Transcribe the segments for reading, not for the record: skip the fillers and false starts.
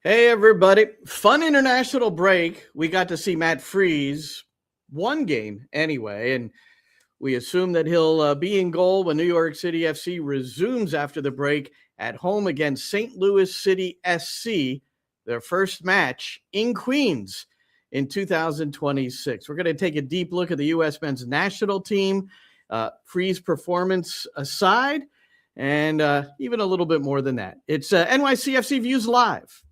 Hey, everybody. Fun international break. We got to see Matt Freese, one game anyway, and we assume that he'll be in goal when New York City FC resumes after the break at home against St. Louis City SC, their first match in Queens in 2026. We're going to take a deep look at the U.S. men's national team, Freese performance aside, and even a little bit more than that. It's NYCFC Views Live.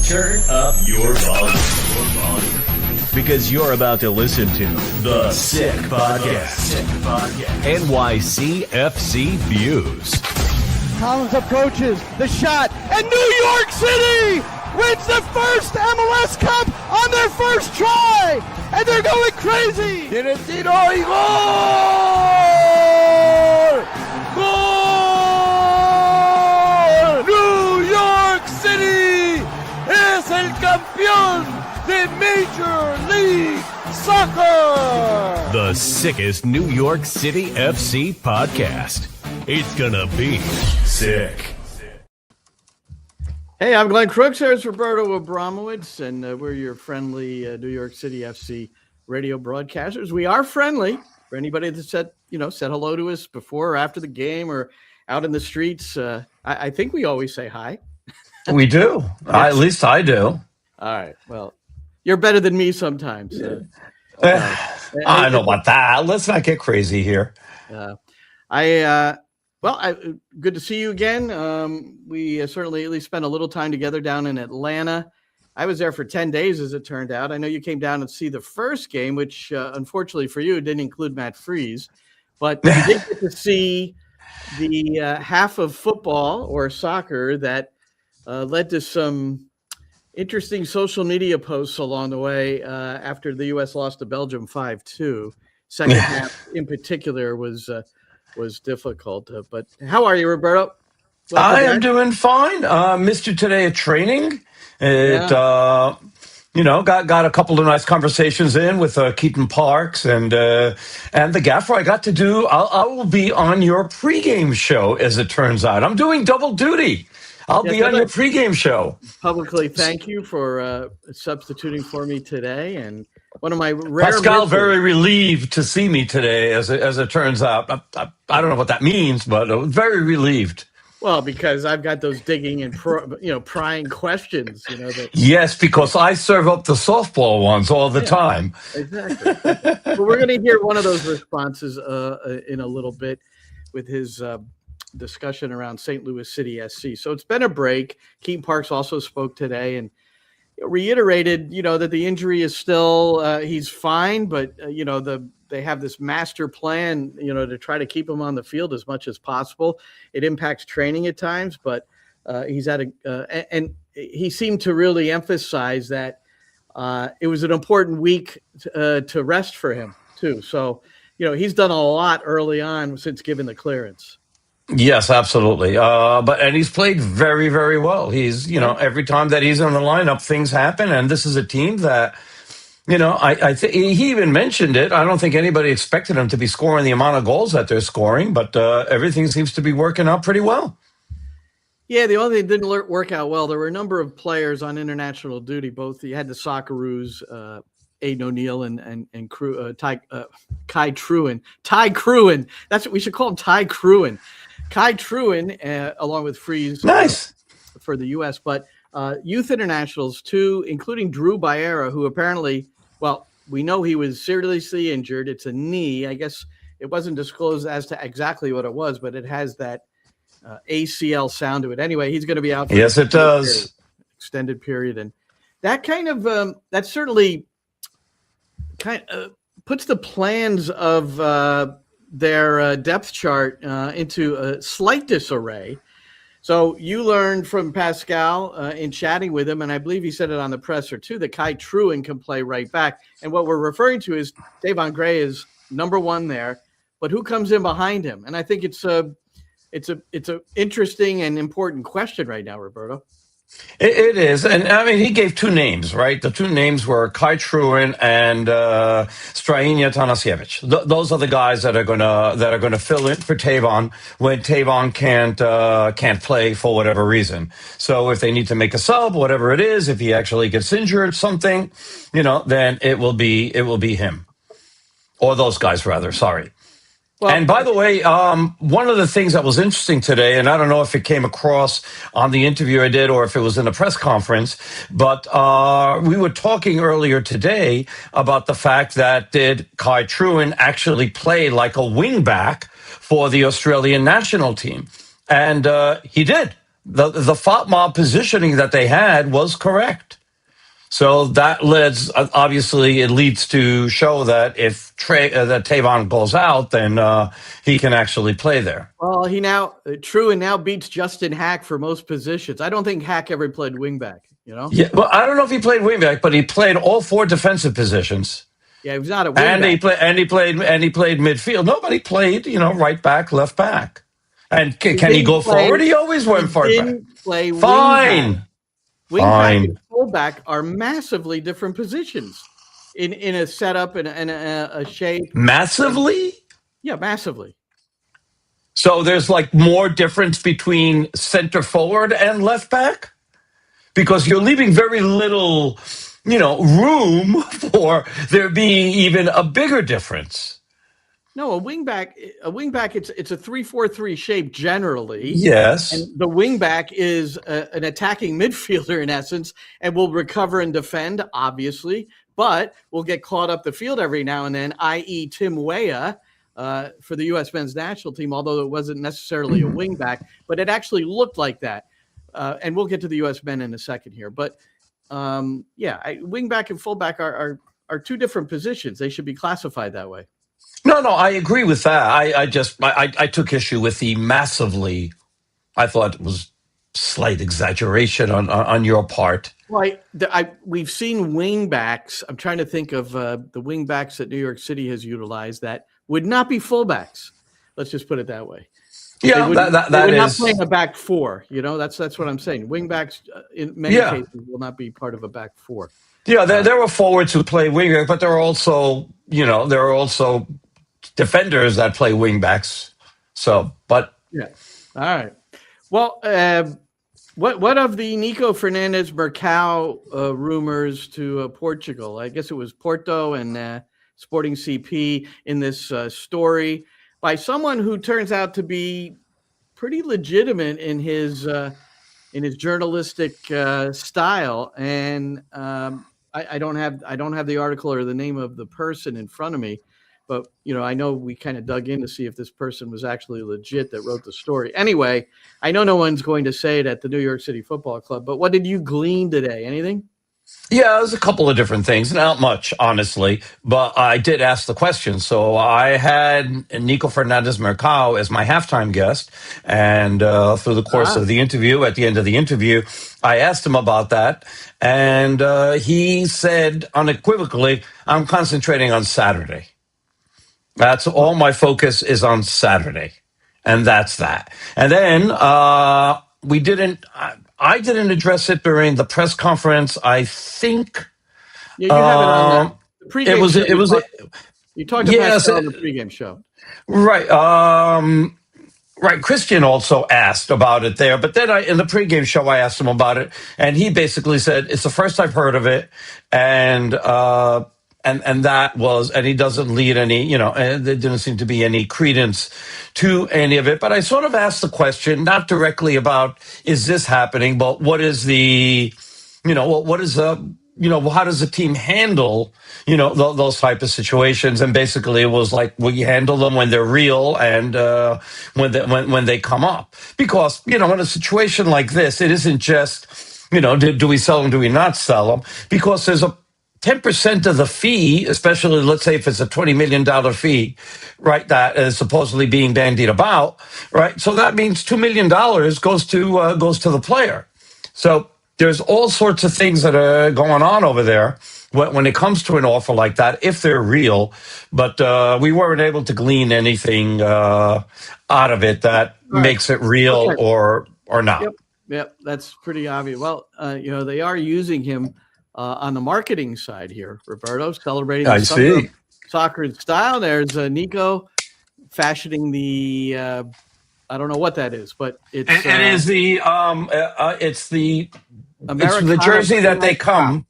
Turn up your volume. Because you're about to listen to The Sick Podcast. NYCFC Views. Collins approaches the shot, and New York City wins the first MLS Cup on their first try, and they're going crazy. Tiene tiro y gol! Gol! New York City es el campeón de Major League Soccer! The sickest New York City FC podcast. It's gonna be sick. Hey, I'm Glenn Crooks. There's Roberto Abramowitz, and we're your friendly New York City FC radio broadcasters. We are friendly for anybody that said hello to us before or after the game or out in the streets. I think we always say hi. We do. Yes. At least I do. All right. Well, you're better than me sometimes. I don't know about that. Let's not get crazy here. Good to see you again. We certainly at least spent a little time together down in Atlanta. I was there for 10 days, as it turned out. I know you came down and see the first game, which unfortunately for you didn't include Matt Freese, but you did get to see the half of football or soccer that led to some interesting social media posts along the way after the U.S. lost to Belgium 5-2. Second half in particular was difficult. But how are you, Roberto? I am doing fine. Missed you today at training. Got a couple of nice conversations in with Keaton Parks and the gaffer. I will be on your pregame show, as it turns out. I'm doing double duty. I'll be on your pregame show. Publicly, thank you for substituting for me today. And one of my rare Pascal very relieved to see me today, as it turns out. I don't know what that means, but very relieved. Well, because I've got those digging and prying questions. Yes, because I serve up the softball ones all the time. Exactly. But we're going to hear one of those responses in a little bit with his discussion around St. Louis City SC. So it's been a break. Keaton Parks also spoke today and reiterated, that the injury is still, he's fine, but, they have this master plan, to try to keep him on the field as much as possible. It impacts training at times, but he's at and he seemed to really emphasize that it was an important week to rest for him too. So, he's done a lot early on since given the clearance. Yes, absolutely. And he's played very, very well. He's, every time that he's in the lineup, things happen. And this is a team that, I think he even mentioned it. I don't think anybody expected him to be scoring the amount of goals that they're scoring, but everything seems to be working out pretty well. Yeah, the only thing that didn't work out well, there were a number of players on international duty. Both you had the Socceroos, Aiden O'Neill and Kai Truin. Ty Cruin. That's what we should call him, Ty Cruin. Kai Truin, along with Freese, nice for the U.S., but youth internationals too, including Drew Baera, who apparently, we know he was seriously injured. It's a knee. I guess it wasn't disclosed as to exactly what it was, but it has that ACL sound to it. Anyway, he's going to be out for yes, it does extended period, and that kind of that certainly puts the plans of their depth chart into a slight disarray. So you learned from Pascal in chatting with him, and I believe he said it on the presser too, that Kai Truin can play right back. And what we're referring to is Davon Gray is number one there, but who comes in behind him? And I think it's a interesting and important question right now, Roberto. It is, and I mean, he gave two names, right? The two names were Kai Truin and Strainia Tanasiewicz. Those are the guys that are gonna fill in for Tavon when Tavon can't play for whatever reason. So if they need to make a sub, whatever it is, if he actually gets injured, something, then it will be him or those guys rather. Sorry. Well, And by the way, one of the things that was interesting today, and I don't know if it came across on the interview I did or if it was in a press conference, but we were talking earlier today about the fact that did Kai Truin actually play like a wingback for the Australian national team? And he did. The FOTMOB positioning that they had was correct. So that leads to show that if that Tavon goes out, then he can actually play there. Well, Truin now beats Justin Hack for most positions. I don't think Hack ever played wingback. Yeah, well, I don't know if he played wingback, but he played all four defensive positions. Yeah, he was not a wingback. And he played midfield. Nobody played, right back, left back. And can he go forward? He always went forward. Didn't play fine. Wingback and fullback are massively different positions in a setup and a shape. Massively? Yeah, massively. So there's like more difference between center forward and left back? Because you're leaving very little, room for there being even a bigger difference. No, a wingback, it's a 3-4-3 shape generally. Yes. And the wingback is an attacking midfielder in essence and will recover and defend, obviously, but will get caught up the field every now and then, i.e. Tim Weah for the U.S. men's national team, although it wasn't necessarily a wingback, but it actually looked like that. And we'll get to the U.S. men in a second here. But, wingback and fullback are two different positions. They should be classified that way. No, I agree with that. I took issue with the massively. I thought it was slight exaggeration on your part. Well, we've seen wingbacks. I'm trying to think of the wingbacks that New York City has utilized that would not be fullbacks. Let's just put it that way. Yeah, they would not play a back four. That's what I'm saying. Wingbacks in many cases will not be part of a back four. Yeah, there were forwards who play wingback, but there are also defenders that play wingbacks. So, but yeah, all right. Well, what of the Nico Fernandes Mercado rumors to Portugal? I guess it was Porto and Sporting CP in this story by someone who turns out to be pretty legitimate in his journalistic style, and I don't have the article or the name of the person in front of me. But, I know we kind of dug in to see if this person was actually legit that wrote the story. Anyway, I know no one's going to say it at the New York City Football Club, but what did you glean today? Anything? Yeah, there's a couple of different things. Not much, honestly, but I did ask the question. So I had Nico Fernandes Mercado as my halftime guest. And through the course of the interview, at the end of the interview, I asked him about that. And he said unequivocally, I'm concentrating on Saturday. That's all my focus is on Saturday. And that's that. And then I didn't address it during the press conference. I think you have it on the pregame show. You talked about it on the pregame show. Right. Right. Christian also asked about it there, but then in the pregame show, I asked him about it, and he basically said, it's the first I've heard of it. And he doesn't lead any, and there didn't seem to be any credence to any of it. But I sort of asked the question, not directly about, is this happening, but what is the, what is how does the team handle, those type of situations? And basically it was like, well, you handle them when they're real and when they come up. Because, in a situation like this, it isn't just, do we sell them, do we not sell them? Because there's a 10% of the fee, especially let's say if it's a $20 million fee, right, that is supposedly being bandied about, right? So that means $2 million goes to the player. So there's all sorts of things that are going on over there when it comes to an offer like that, if they're real. But we weren't able to glean anything out of it that makes it real or not. Yep. Yep, that's pretty obvious. Well, they are using him on the marketing side here, Roberto, celebrating the I summer of see. soccer in style. There's Nico fashioning the I don't know what that is, but it's It is it's the Americana jersey that they Black Top. come.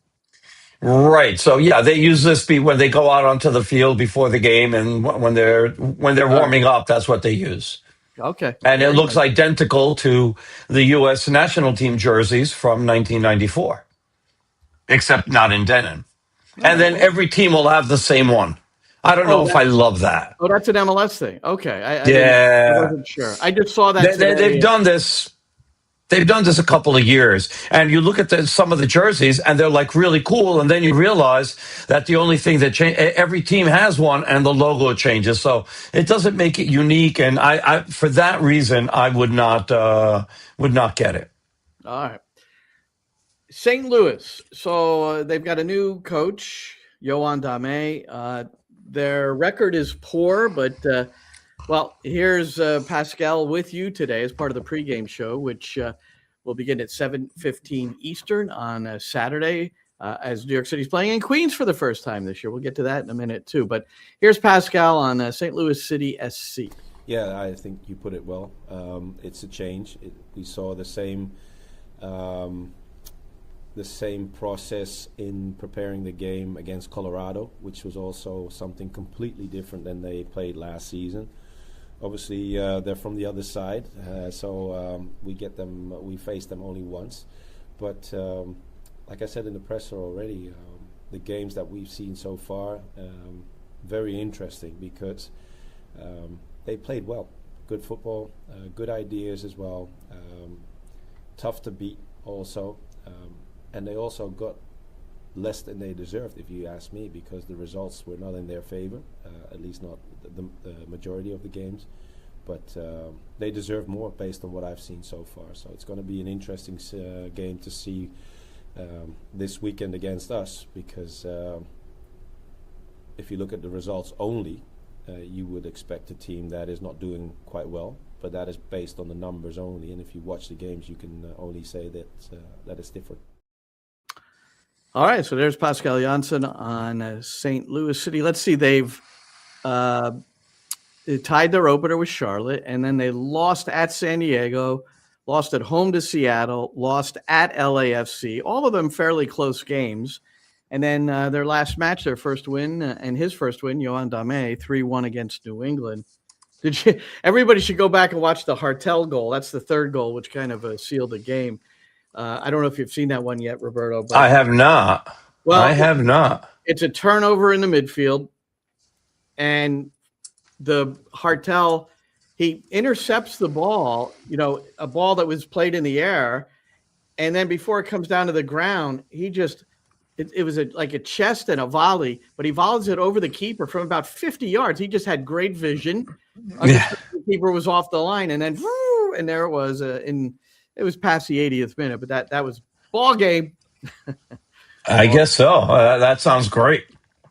Right. So yeah, they use this when they go out onto the field before the game, and when they're warming up, that's what they use. Okay, And it very looks nice. identical to the U.S. national team jerseys from 1994, except not in denim. And then every team will have the same one. I don't know if I love that. Oh, that's an MLS thing. Okay, I Yeah, wasn't sure. I just saw that they've today. done this. They've done this a couple of years, and you look at some of the jerseys, and they're like really cool. And then you realize that the only thing that every team has one, and the logo changes, so it doesn't make it unique. And I for that reason, I would not get it. All right. St. Louis. So they've got a new coach, Yohan Dame. Their record is poor, but here's Pascal with you today as part of the pregame show, which will begin at 7:15 Eastern on Saturday as New York City's playing in Queens for the first time this year. We'll get to that in a minute too. But here's Pascal on St. Louis City SC. Yeah, I think you put it well. It's a change. We saw the same process in preparing the game against Colorado, which was also something completely different than they played last season. Obviously, they're from the other side, so we faced them only once. But like I said in the presser already, the games that we've seen so far, very interesting because they played well. Good football, good ideas as well, tough to beat also. And they also got less than they deserved, if you ask me, because the results were not in their favor, at least not the majority of the games. But they deserve more based on what I've seen so far. So it's going to be an interesting game to see this weekend against us, because if you look at the results only, you would expect a team that is not doing quite well, but that is based on the numbers only. And if you watch the games, you can only say that that is different. All right, so there's Pascal Janssen on St. Louis City. Let's see, they've they tied their opener with Charlotte, and then they lost at San Diego, lost at home to Seattle, lost at LAFC, all of them fairly close games. And then their last match, their first win, and his first win, Yohan Dame, 3-1 against New England. Everybody should go back and watch the Hartel goal. That's the third goal, which kind of sealed the game. I don't know if you've seen that one yet, Roberto. But, I have not. Well, I have not. It's a turnover in the midfield, and the Hartel, he intercepts the ball, a ball that was played in the air, and then before it comes down to the ground, he just it was like a chest and a volley, but he volleys it over the keeper from about 50 yards. He just had great vision. Yeah. The keeper was off the line, and then and there it was it was past the 80th minute, but that was ball game. I guess so. That sounds great.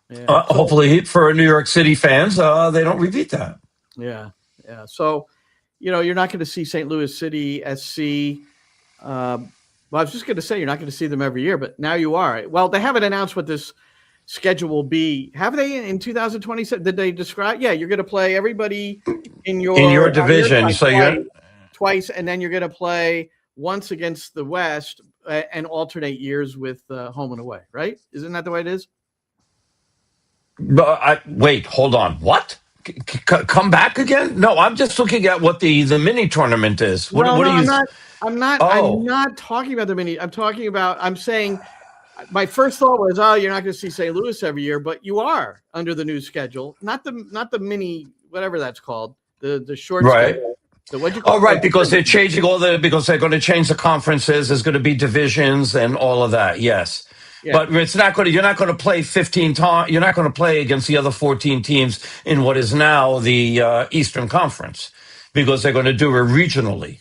Yeah. Hopefully for New York City fans, they don't repeat that. Yeah. So, you're not going to see St. Louis City SC. Well, I was just going to say you're not going to see them every year, but now you are. Well, they haven't announced what this schedule will be. Have they in 2027? Did they describe? Yeah, you're going to play everybody in your division. So you're twice, and then you're going to play once against the West and alternate years with home and away, right? Isn't that the way it is? Wait, hold on. What? Come back again? No, I'm just looking at what the mini tournament is. What are you? I'm not talking about the mini. I'm saying my first thought was, you're not going to see St. Louis every year, but you are under the new schedule. Not the mini, whatever that's called, the short schedule. So what'd you call right, because they're changing because they're going to change the conferences. There's going to be divisions and all of that. Yes. Yeah. But it's not going to. You're not going to play 15 times. You're not going to play against the other 14 teams in what is now the Eastern Conference, because they're going to do it regionally.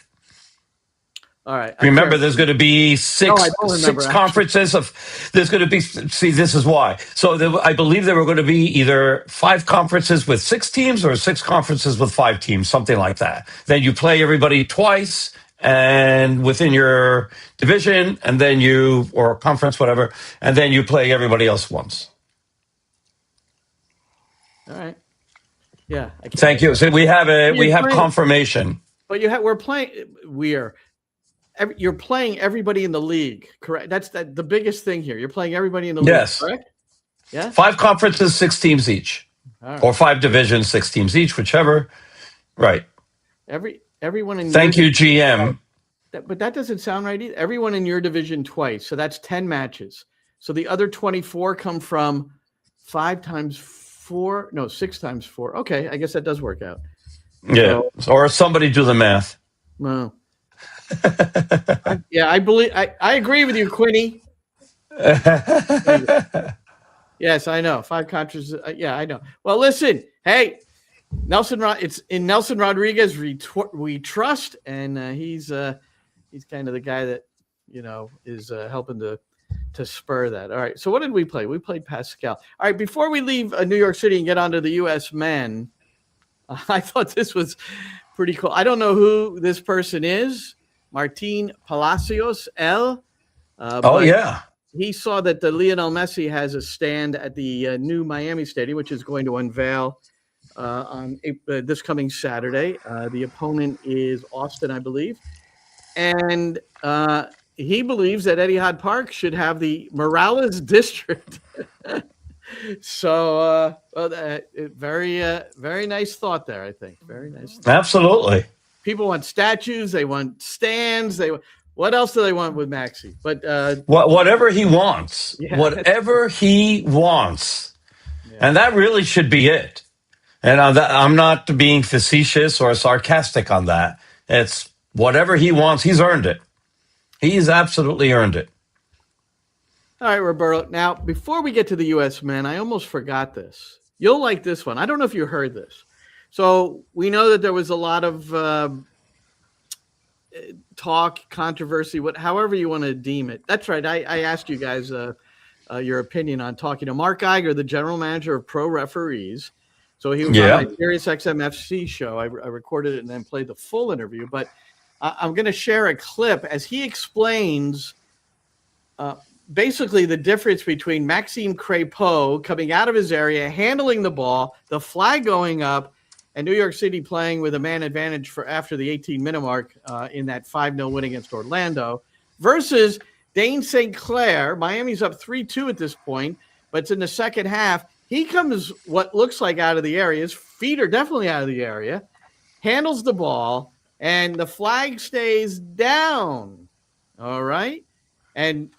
All right. Remember, there's going to be six conferences there's going to be. See, this is why. So I believe there were going to be either 5 conferences with 6 teams or 6 conferences with 5 teams, something like that. Then you play everybody twice, and within your division, and then or conference, whatever, and then you play everybody else once. All right. Yeah. Thank you. So we have confirmation. But you're playing everybody in the league, correct? That's the biggest thing here. You're playing everybody in the league, correct? Yeah. 5 conferences, 6 teams each, or 5 divisions, 6 teams each, whichever. Right. Everyone in. Thank you, GM. But that doesn't sound right either. Everyone in your division twice, so that's 10 matches. So the other 24 come from 6 times 4. Okay, I guess that does work out. Yeah, or somebody do the math. No. I believe I agree with you, Quinny. Yes, I know. 5 contras. Yeah, I know. Well, listen. Hey, it's in Nelson Rodriguez we trust, and he's kind of the guy that is helping to spur that. All right. So what did we play? We played Pascal. All right. Before we leave New York City and get onto the U.S. men, I thought this was pretty cool. I don't know who this person is. Martin Palacios L. He saw that the Lionel Messi has a stand at the new Miami Stadium, which is going to unveil on this coming Saturday. The opponent is Austin, I believe. And he believes that Etihad Park should have the Morales District. So very nice thought there, I think. Very nice thought. Absolutely. People want statues. They want stands. What else do they want with Maxi? But whatever he wants. Yeah, whatever he wants. Yeah. And that really should be it. And I'm not being facetious or sarcastic on that. It's whatever he wants. He's earned it. He's absolutely earned it. All right, Roberto. Now, before we get to the U.S. men, I almost forgot this. You'll like this one. I don't know if you heard this. So we know that there was a lot of talk, controversy, however you want to deem it. That's right. I asked you guys your opinion on talking to Mark Geiger, the general manager of Pro Referees. So he was on my Sirius XM FC show. I recorded it and then played the full interview. But I'm going to share a clip as he explains basically the difference between Maxime Crépeau coming out of his area, handling the ball, the flag going up, and New York City playing with a man advantage for after the 18-minute mark in that 5-0 win against Orlando, versus Dane St. Clair. Miami's up 3-2 at this point, but it's in the second half. He comes what looks like out of the area. His feet are definitely out of the area, handles the ball, and the flag stays down. All right? And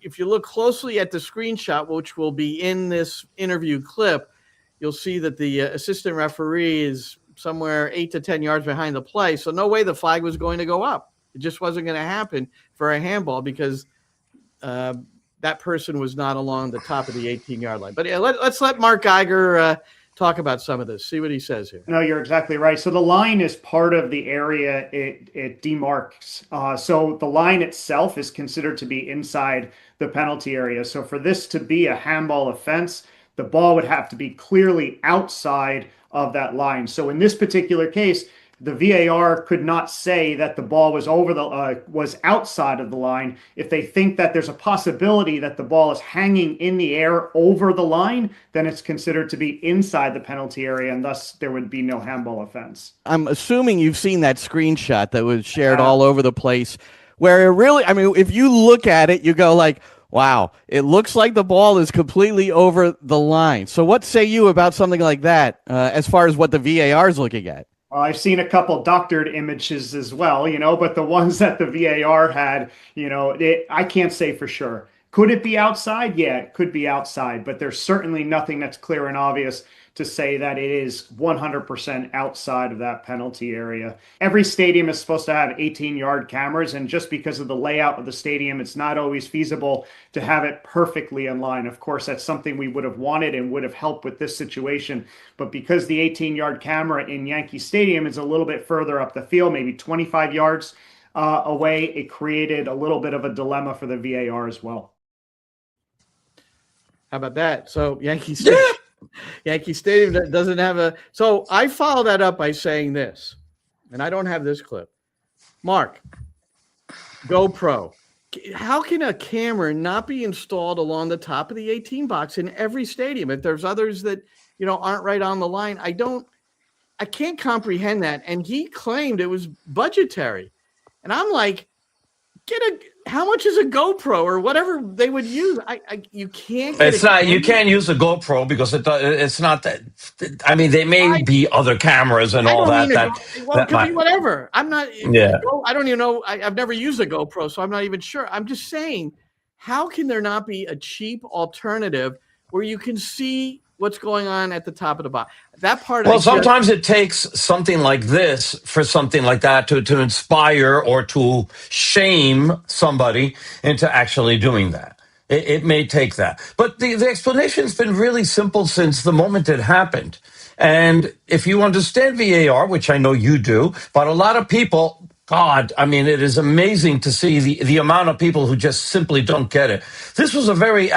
if you look closely at the screenshot, which will be in this interview clip, you'll see that the assistant referee is somewhere 8 to 10 yards behind the play. So no way the flag was going to go up. It just wasn't going to happen for a handball because that person was not along the top of the 18-yard line. But yeah, let's let Mark Geiger talk about some of this. See what he says here. No, you're exactly right. So the line is part of the area it demarks. So the line itself is considered to be inside the penalty area. So for this to be a handball offense, the ball would have to be clearly outside of that line. So in this particular case, the VAR could not say that the ball was was outside of the line. If they think that there's a possibility that the ball is hanging in the air over the line, then it's considered to be inside the penalty area, and thus there would be no handball offense. I'm assuming you've seen that screenshot that was shared all over the place, where it really, I mean, if you look at it, you go like, wow, it looks like the ball is completely over the line. So what say you about something like that as far as what the VAR is looking at? Well, I've seen a couple doctored images as well, but the ones that the VAR had, I can't say for sure. Could it be outside? Yeah, it could be outside, but there's certainly nothing that's clear and obvious to say that it is 100% outside of that penalty area. Every stadium is supposed to have 18-yard cameras, and just because of the layout of the stadium, it's not always feasible to have it perfectly in line. Of course, that's something we would have wanted and would have helped with this situation. But because the 18-yard camera in Yankee Stadium is a little bit further up the field, maybe 25 yards away, it created a little bit of a dilemma for the VAR as well. How about that? So Yankee Stadium doesn't have a. So I follow that up by saying this, and I don't have this clip, Mark, GoPro. How can a camera not be installed along the top of the 18 box in every stadium? If there's others that, aren't right on the line, I can't comprehend that. And he claimed it was budgetary. And I'm like, how much is a GoPro or whatever they would use? You can't. It's not. You can't use a GoPro because it's not that. I mean, there may be other cameras and all that. It could be whatever. I'm not. Yeah. I don't even know. I've never used a GoPro, so I'm not even sure. I'm just saying, how can there not be a cheap alternative where you can see what's going on at the top of the box? That part. Well, sometimes it takes something like this for something like that to inspire or to shame somebody into actually doing that. It may take that. But the explanation's been really simple since the moment it happened. And if you understand VAR, which I know you do, but a lot of people, God, I mean, it is amazing to see the amount of people who just simply don't get it. This was a very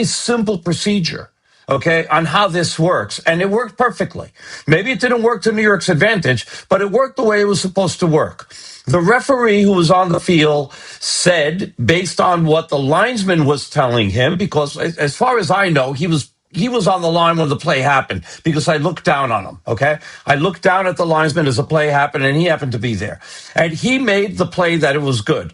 simple procedure. Okay, on how this works. And it worked perfectly. Maybe it didn't work to New York's advantage, but it worked the way it was supposed to work. The referee who was on the field said, based on what the linesman was telling him, because as far as I know, he was on the line when the play happened, because I looked down on him, okay? I looked down at the linesman as the play happened, and he happened to be there. And he made the play that it was good.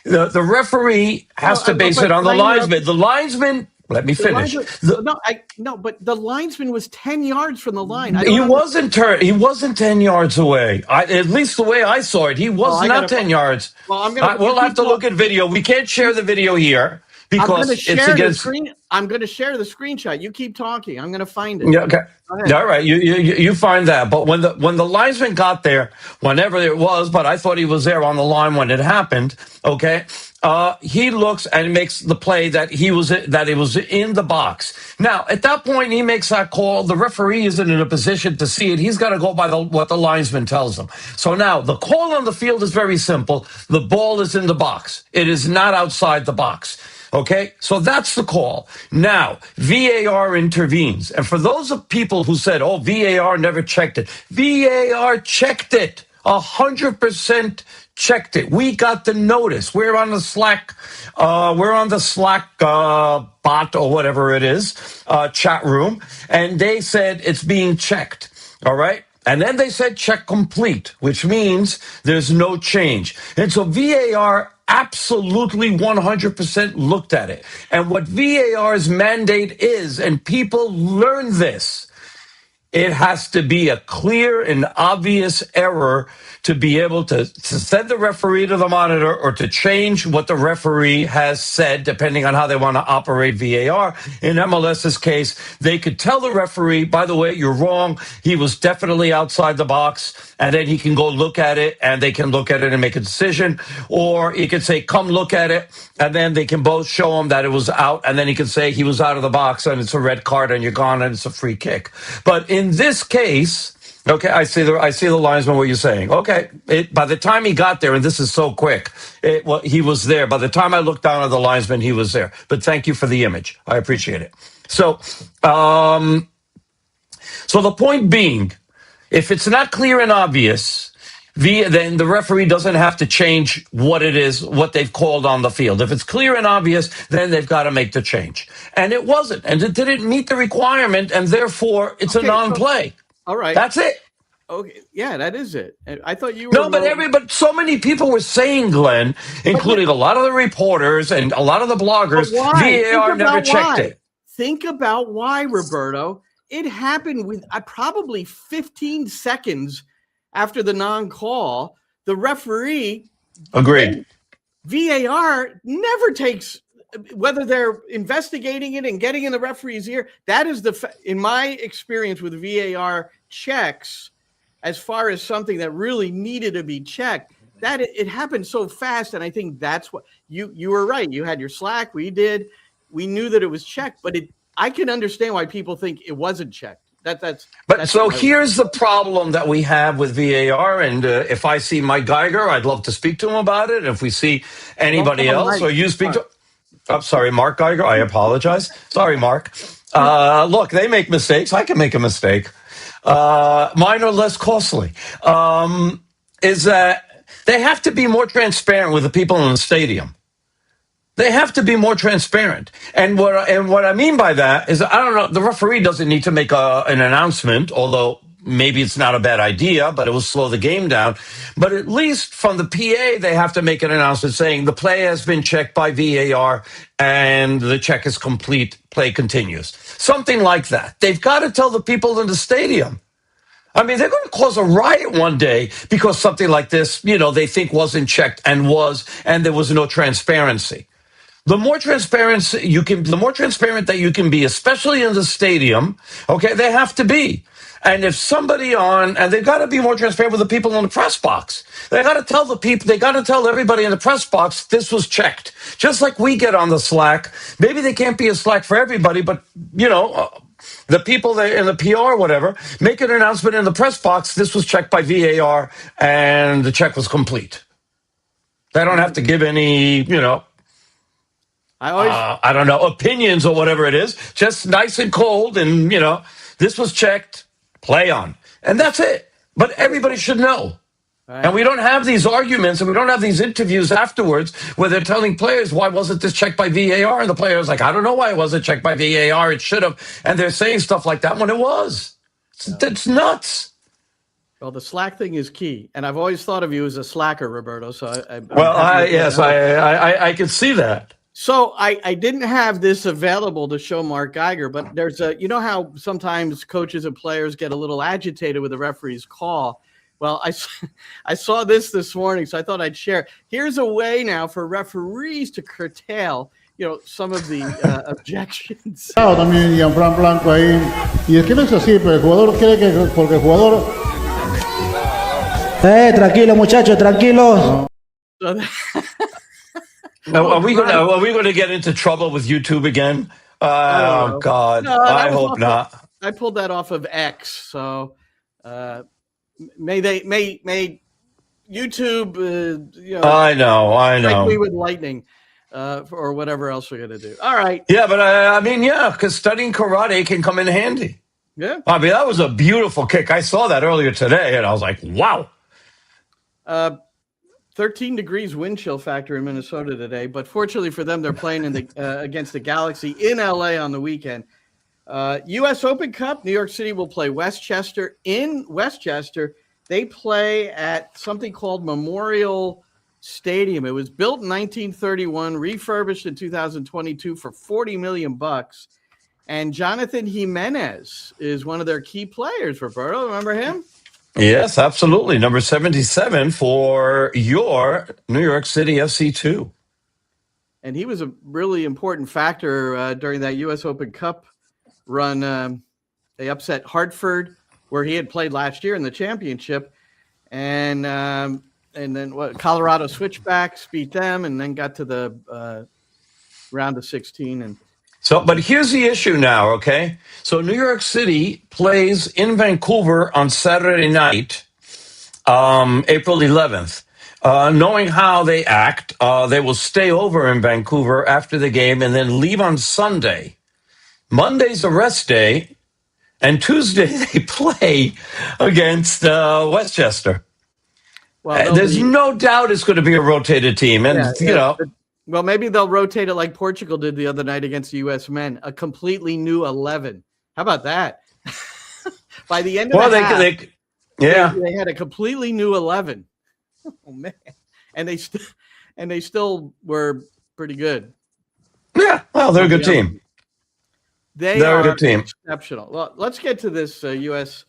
The referee has to base it on the linesman. The linesman... Let me finish. But the linesman was 10 yards from the line. He wasn't 10 yards away. At least the way I saw it, he was not 10 yards. Well, we'll have to look at video. We can't share the video here because it's against. I'm going to share the screenshot. You keep talking. I'm going to find it. Yeah, okay. All right. You find that. But when the linesman got there, whenever it was, but I thought he was there on the line when it happened. Okay. He looks and makes the play that it was in the box. Now, at that point, he makes that call. The referee isn't in a position to see it. He's got to go by what the linesman tells him. So now, the call on the field is very simple. The ball is in the box. It is not outside the box. Okay, so that's the call. Now, VAR intervenes. And for those of people who said, oh, VAR never checked it, VAR checked it. 100% checked it. We got the notice. We're on the Slack. Bot or whatever it is, chat room, and they said it's being checked. All right. And then they said check complete, which means there's no change. And so VAR absolutely 100% looked at it. And what VAR's mandate is, and people learn this, it has to be a clear and obvious error to be able to send the referee to the monitor or to change what the referee has said, depending on how they want to operate VAR. In MLS's case, they could tell the referee, by the way, you're wrong. He was definitely outside the box. And then he can go look at it, and they can look at it and make a decision. Or he could say, come look at it. And then they can both show him that it was out. And then he can say he was out of the box, and it's a red card, and you're gone, and it's a free kick. But in this case... Okay, I see the linesman, what you're saying. Okay, by the time he got there, and this is so quick, he was there. By the time I looked down at the linesman, he was there. But thank you for the image. I appreciate it. So the point being, if it's not clear and obvious, then the referee doesn't have to change what it is, what they've called on the field. If it's clear and obvious, then they've got to make the change. And it wasn't, and it didn't meet the requirement, and therefore it's a non-play. All right. That's it. Okay. Yeah, that is it. I thought you were. No, but so many people were saying, Glenn, including a lot of the reporters and a lot of the bloggers, VAR never checked it. Think about why, Roberto. It happened with probably 15 seconds after the non-call. The referee. Agreed. VAR never takes. Whether they're investigating it and getting in the referee's ear, that is in my experience with VAR checks, as far as something that really needed to be checked, that it happened so fast. And I think that's what you were right. You had your Slack. We knew that it was checked, but I can understand why people think it wasn't checked. Here's the problem that we have with VAR. And if I see Mike Geiger, I'd love to speak to him about it. If we see anybody else or you speak to... I'm sorry, Mark Geiger. I apologize. Sorry, Mark. Look, they make mistakes. I can make a mistake. Mine are less costly. Is that They have to be more transparent with the people in the stadium. They have to be more transparent. And what I mean by that is, I don't know, the referee doesn't need to make an announcement, although maybe it's not a bad idea, but it will slow the game down. But at least from the PA, they have to make an announcement saying the play has been checked by VAR and the check is complete, play continues. Something like that. They've got to tell the people in the stadium. I mean, they're going to cause a riot one day because something like this, they think wasn't checked and there was no transparency. The more transparent that you can be, especially in the stadium, okay, they have to be. And if and they've got to be more transparent with the people in the press box. They got to tell they got to tell everybody in the press box, this was checked. Just like we get on the Slack. Maybe they can't be a Slack for everybody, but, the people that in the PR or whatever, make an announcement in the press box, this was checked by VAR and the check was complete. They don't have to give any, I don't know, opinions or whatever it is. Just nice and cold and, this was checked, play on. And that's it. But everybody should know. Right. And we don't have these arguments and we don't have these interviews afterwards where they're telling players, why wasn't this checked by VAR? And the player's like, I don't know why it wasn't checked by VAR. It should have. And they're saying stuff like that when it was. It's nuts. Well, the Slack thing is key. And I've always thought of you as a slacker, Roberto. So I can see that. So I didn't have this available to show Mark Geiger, but there's how sometimes coaches and players get a little agitated with the referee's call. Well, I saw this morning, so I thought I'd share. Here's a way now for referees to curtail, some of the objections. También Gianfran Blanco ahí. Y es que no es así, pero el jugador cree que porque el jugador. Tranquilo, muchachos, tranquilo. Are we going to get into trouble with YouTube again? Oh God! No, I hope not. I pulled that off of X, so may YouTube, I know. Strike me with lightning, or whatever else we're gonna do. All right. Yeah, but because studying karate can come in handy. Yeah. I mean, that was a beautiful kick. I saw that earlier today, and I was like, wow. 13 degrees wind chill factor in Minnesota today, but fortunately for them, they're playing against the Galaxy in LA on the weekend. U.S. Open Cup, New York City will play Westchester. In Westchester, they play at something called Memorial Stadium. It was built in 1931, refurbished in 2022 for $40 million. And Jonathan Jimenez is one of their key players, Roberto. Remember him? Yes, absolutely. Number 77 for your New York City FC2. And he was a really important factor during that U.S. Open Cup run. They upset Hartford, where he had played last year in the championship. And then Colorado Switchbacks beat them and then got to the round of 16. But here's the issue now, okay? So New York City plays in Vancouver on Saturday night, April 11th. Knowing how they act, they will stay over in Vancouver after the game and then leave on Sunday. Monday's a rest day, and Tuesday they play against Westchester. Well, there's no doubt it's going to be a rotated team, and Well, maybe they'll rotate it like Portugal did the other night against the US men, a completely new 11. How about that? By the end of the half, they had a completely new 11. Oh man, and they still were pretty good. Yeah, well, they're a good team. They're a good team. Exceptional. Well, let's get to this U.S.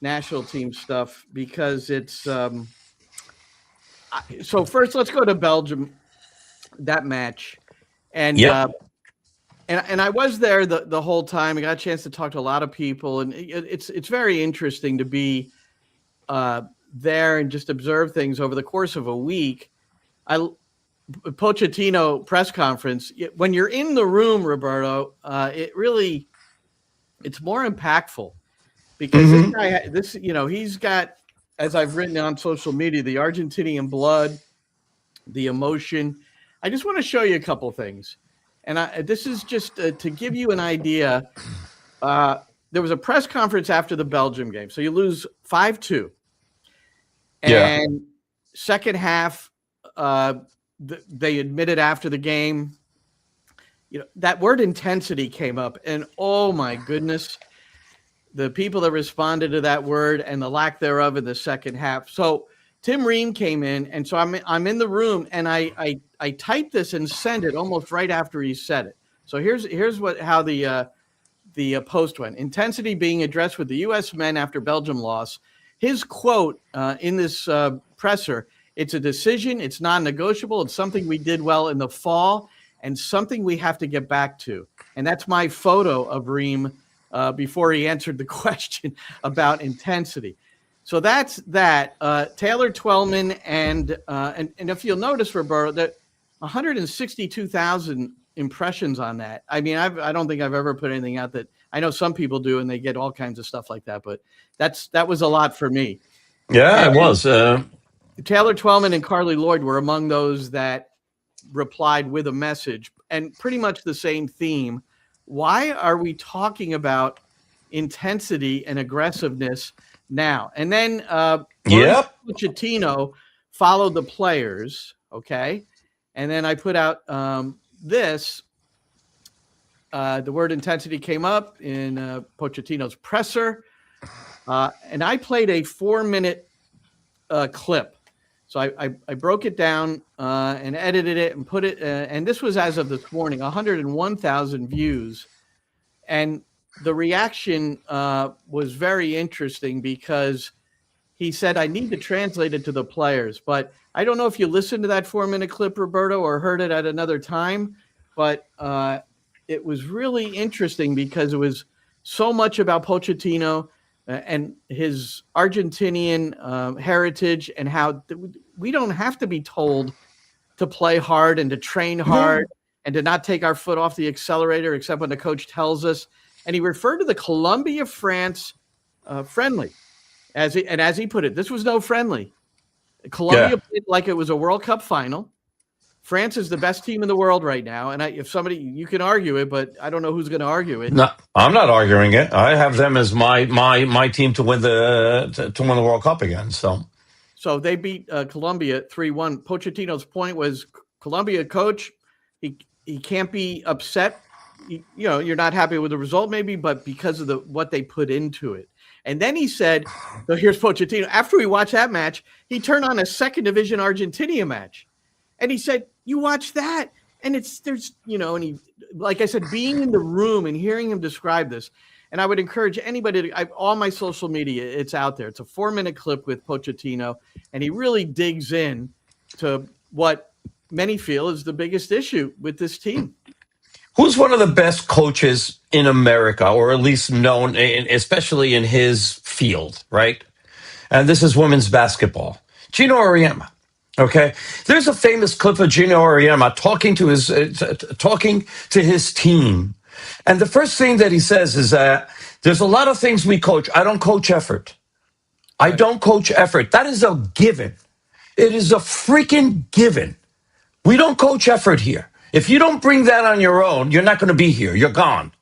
national team stuff because it's so. First, let's go to Belgium. That match, and I was there the whole time. I got a chance to talk to a lot of people, and it's very interesting to be there and just observe things over the course of a week. Pochettino press conference. When you're in the room, Roberto, it's more impactful because this guy, he's got, as I've written on social media, the Argentinian blood, the emotion. I just want to show you a couple of things. And this is just to give you an idea. There was a press conference after the Belgium game. So you lose 5-2. And second half, they admitted after the game, that word intensity came up, and oh my goodness, the people that responded to that word and the lack thereof in the second half. So Tim Ream came in, and so I'm in the room, and I typed this and sent it almost right after he said it. So here's how the post went. Intensity being addressed with the U.S. men after Belgium loss. His quote in this presser: "It's a decision. It's non-negotiable. It's something we did well in the fall, and something we have to get back to." And that's my photo of Ream before he answered the question about intensity. So that's that. Taylor Twellman and if you'll notice, Roberto, that 162,000 impressions on that. I mean, I don't think I've ever put anything out that I know some people do, and they get all kinds of stuff like that. But that was a lot for me. Yeah, it was. Taylor Twellman and Carly Lloyd were among those that replied with a message, and pretty much the same theme. Why are we talking about intensity and aggressiveness now? And then Pochettino followed the players, okay? And then I put out this. The word intensity came up in Pochettino's presser, and I played a 4-minute clip. So I broke it down and edited it and put it, and this was as of this morning, 101,000 views. And the reaction was very interesting because he said, I need to translate it to the players. But I don't know if you listened to that 4-minute clip, Roberto, or heard it at another time, but it was really interesting because it was so much about Pochettino and his Argentinian heritage, and how we don't have to be told to play hard and to train hard and to not take our foot off the accelerator except when the coach tells us. And he referred to the Colombia-France friendly. As he put it, this was no friendly. Colombia played like it was a World Cup final. France is the best team in the world right now, and if somebody, you can argue it, but I don't know who's going to argue it. No, I'm not arguing it. I have them as my team to win the World Cup again. So they beat Colombia 3-1. Pochettino's point was, Colombia coach, he can't be upset. You're not happy with the result, maybe, but because of what they put into it. And then he said, so here's Pochettino. After we watched that match, he turned on a second division Argentina match. And he said, you watch that. And and he, like I said, being in the room and hearing him describe this. And I would encourage anybody all my social media, it's out there. It's a 4-minute clip with Pochettino. And he really digs in to what many feel is the biggest issue with this team. Who's one of the best coaches in America, or at least known, especially in his field, right? And this is women's basketball. Gino Auriemma. Okay, there's a famous clip of Gino Auriemma talking to his team, and the first thing that he says is that there's a lot of things we coach. I don't coach effort. I don't coach effort. That is a given. It is a freaking given. We don't coach effort here. If you don't bring that on your own, you're not going to be here. You're gone.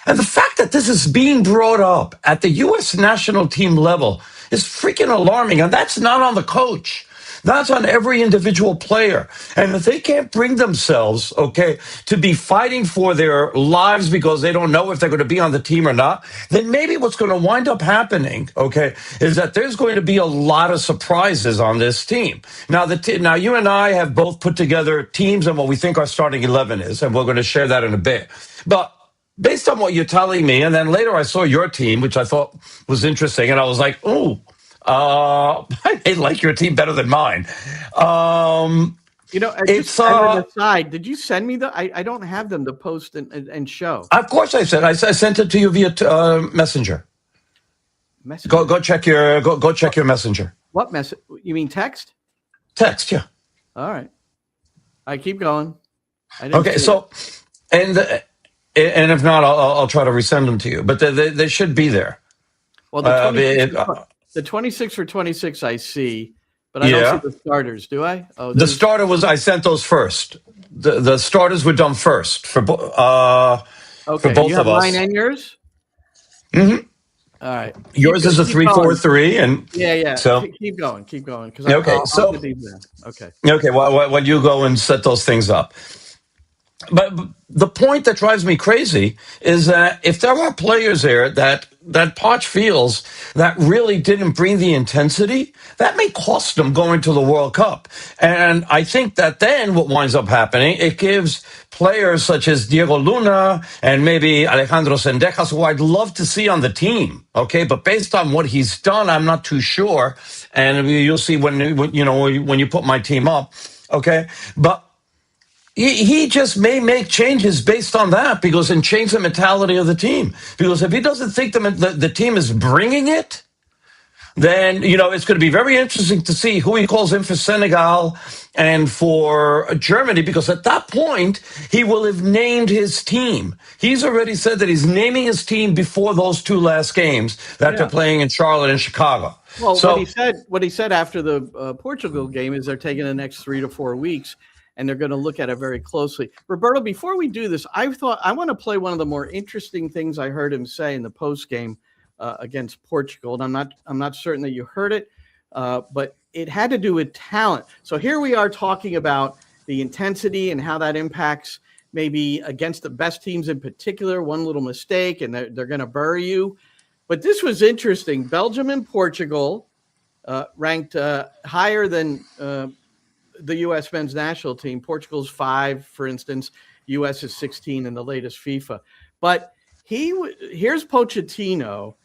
And the fact that this is being brought up at the U.S. national team level is freaking alarming, and that's not on the coach. That's on every individual player. And if they can't bring themselves, to be fighting for their lives because they don't know if they're going to be on the team or not, then maybe what's going to wind up happening, is that there's going to be a lot of surprises on this team. Now, now you and I have both put together teams and what we think our starting 11 is, and we're going to share that in a bit. But based on what you're telling me, and then later I saw your team, which I thought was interesting, and I was like, I like your team better than mine. Just on the side, did you send me I don't have them to post and show. Of course I said. I sent it to you via Messenger. Messenger. Go check your Messenger. What message? You mean text? Text, yeah. All right. I keep going. Okay, so and if not, I'll try to resend them to you. But they should be there. Well, the 26 for 26 I see, but I don't see the starters, do I? Oh, the starter I sent those first. The starters were done first for both you have of us. Mine and yours? Mm-hmm. All right. Yours is a Keep going. 3-4-3, and Yeah. so Keep going. Because okay. I'll So get these in. Okay. okay, well, you go and set those things up. But the point that drives me crazy is that if there are players there that Poch feels that really didn't bring the intensity, that may cost them going to the World Cup. And I think that then what winds up happening, it gives players such as Diego Luna and maybe Alejandro Sendejas, who I'd love to see on the team, okay? But based on what he's done, I'm not too sure. And you'll see when you put my team up, okay? But he just may make changes based on that and change the mentality of the team. Because if he doesn't think the team is bringing it, then, it's going to be very interesting to see who he calls in for Senegal and for Germany, because at that point, he will have named his team. He's already said that he's naming his team before those two last games that they're playing in Charlotte and Chicago. Well, what he said after the Portugal game is they're taking the next 3 to 4 weeks, and they're going to look at it very closely. Roberto, before we do this, I thought I want to play one of the more interesting things I heard him say in the post game against Portugal, and I'm not certain that you heard it, but it had to do with talent. So here we are talking about the intensity and how that impacts maybe against the best teams in particular. One little mistake, and they're going to bury you. But this was interesting. Belgium and Portugal ranked higher than the U.S. men's national team. Portugal's 5, for instance. U.S. is 16 in the latest FIFA. But here's Pochettino,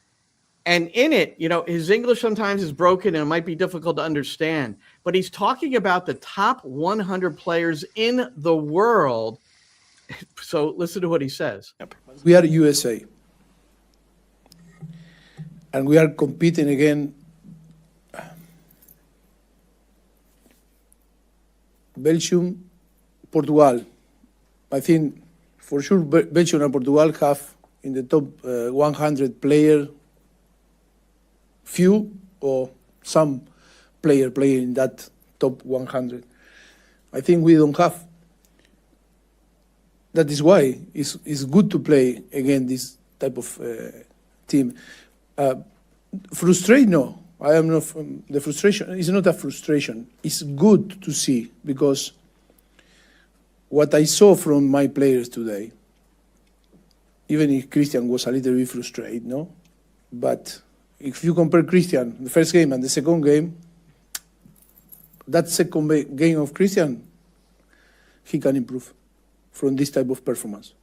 and in it, his English sometimes is broken and it might be difficult to understand. But he's talking about the top 100 players in the world. So listen to what he says. We are USA, and we are competing again. Belgium, Portugal. I think for sure Belgium and Portugal have in the top 100 player few or some player playing in that top 100. I think we don't have. That is why it's good to play again this type of team. Frustrate? No. I am not. The frustration is not a frustration. It's good to see, because what I saw from my players today, even if Christian was a little bit frustrated, no? But if you compare Christian, the first game and the second game, that second game of Christian, he can improve from this type of performance.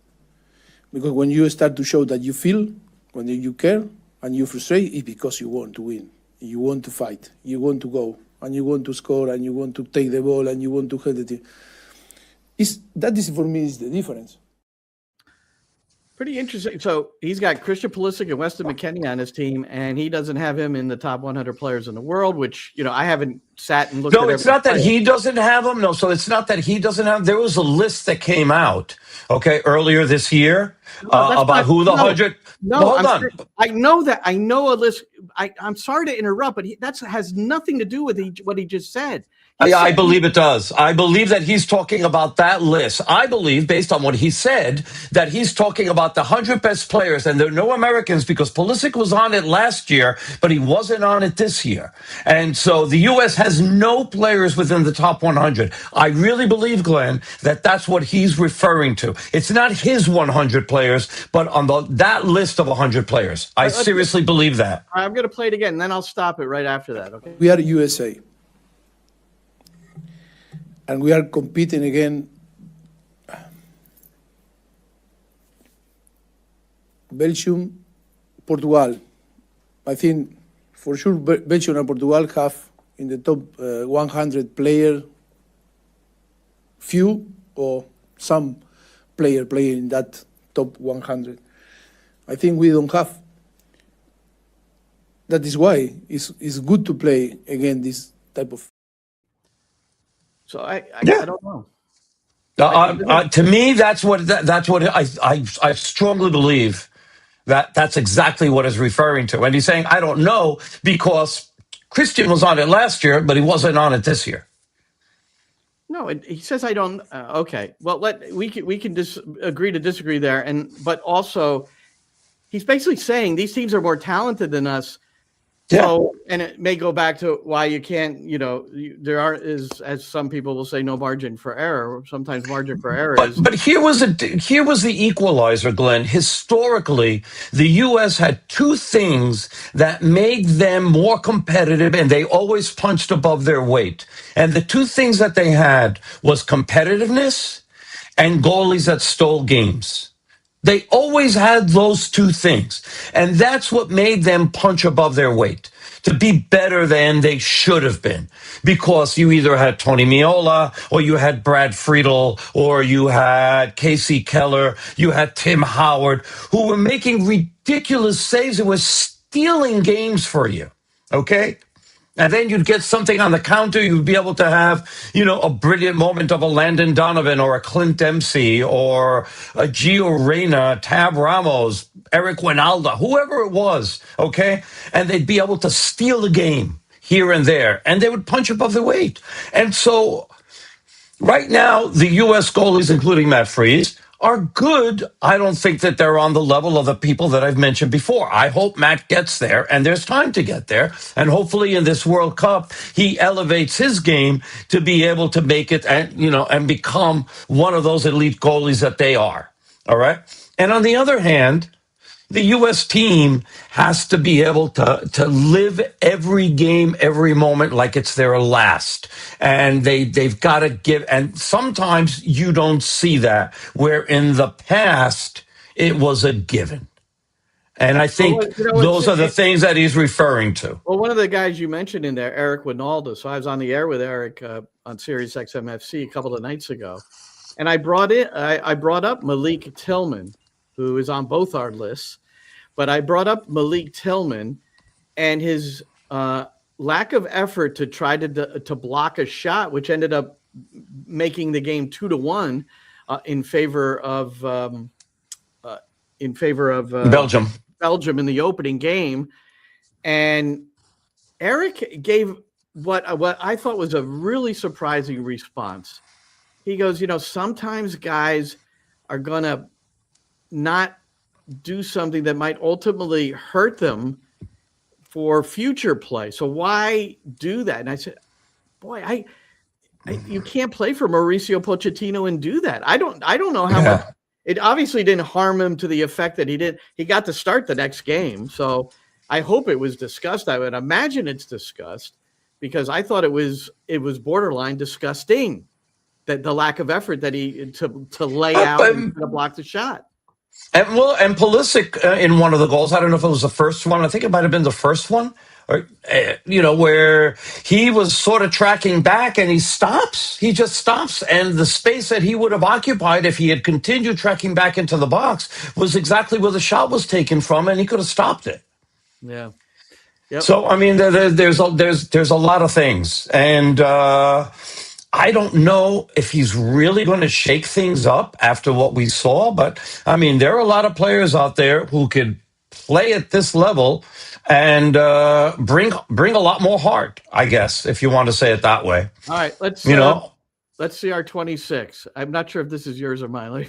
Because when you start to show that you feel, when you care, and you frustrate, it's because you want to win. You want to fight, you want to go, and you want to score, and you want to take the ball, and you want to hit the team. That is, for me, is the difference. Pretty interesting. So he's got Christian Pulisic and Weston McKennie on his team, and he doesn't have him in the top 100 players in the world, which, I haven't sat and looked at. No, it's not that he doesn't have him. No, so it's not that he doesn't have. There was a list that came out, earlier this year about who the 100. No, hold on. I know that. I know a list. I'm sorry to interrupt, but that has nothing to do with what he just said. I believe it does. I believe that he's talking about that list. I believe, based on what he said, that he's talking about the 100 best players, and there are no Americans because Pulisic was on it last year, but he wasn't on it this year. And so the U.S. has no players within the top 100. I really believe, Glenn, that that's what he's referring to. It's not his 100 players, but on that list of 100 players. I seriously believe that. I'm going to play it again, and then I'll stop it right after that, okay? We are USA. And we are competing again. Belgium, Portugal. I think for sure Belgium and Portugal have in the top 100 player few or some player playing in that top 100. I think we don't have. That is why it's good to play again this type of. So I don't know. To me, that's what I strongly believe that's exactly what he's referring to. And he's saying, I don't know, because Christian was on it last year, but he wasn't on it this year. No, he says I don't. Okay, well, we can agree to disagree there, but also he's basically saying these teams are more talented than us. Yeah. So, and it may go back to why you can't, there is, as some people will say, no margin for error. Sometimes margin for error is. But here was the equalizer, Glenn. Historically, the U.S. had two things that made them more competitive, and they always punched above their weight. And the two things that they had was competitiveness and goalies that stole games. They always had those two things. And that's what made them punch above their weight, to be better than they should have been. Because you either had Tony Meola, or you had Brad Friedel, or you had Casey Keller, you had Tim Howard, who were making ridiculous saves and were stealing games for you. Okay? And then you'd get something on the counter. You'd be able to have, a brilliant moment of a Landon Donovan or a Clint Dempsey or a Gio Reyna, Tab Ramos, Eric Winalda, whoever it was, okay? And they'd be able to steal a game here and there, and they would punch above their weight. And so right now, the U.S. goalies, including Matt Freese, are good. I don't think that they're on the level of the people that I've mentioned before. I hope Matt gets there, and there's time to get there. And hopefully in this World Cup, he elevates his game to be able to make it and become one of those elite goalies that they are. All right. And on the other hand, the U.S. team has to be able to live every game, every moment like it's their last. And they've got to give. And sometimes you don't see that, where in the past it was a given. And I think those are the things that he's referring to. Well, one of the guys you mentioned in there, Eric Winalda. So I was on the air with Eric on Sirius XMFC a couple of nights ago. And I brought up Malik Tillman, who is on both our lists, but I brought up Malik Tillman and his lack of effort to try to block a shot, which ended up making the game 2-1 in favor of Belgium in the opening game. And Eric gave what I thought was a really surprising response. He goes, sometimes guys are going to not do something that might ultimately hurt them for future play. So why do that? And I said, boy, you can't play for Mauricio Pochettino and do that. I don't know how much. It obviously didn't harm him to the effect that he got to start the next game. So I hope it was discussed. I would imagine it's discussed, because I thought it was borderline disgusting, that the lack of effort that he to lay out and to block the shot. And Pulisic in one of the goals, I don't know if it was the first one. I think it might have been the first one, or where he was sort of tracking back and he stops. He just stops, and the space that he would have occupied if he had continued tracking back into the box was exactly where the shot was taken from, and he could have stopped it. Yeah. Yep. So I mean, there's a lot of things, and I don't know if he's really going to shake things up after what we saw, but I mean, there are a lot of players out there who could play at this level and bring a lot more heart, I guess, if you want to say it that way. All right, let's see our 26. I'm not sure if this is yours or mine.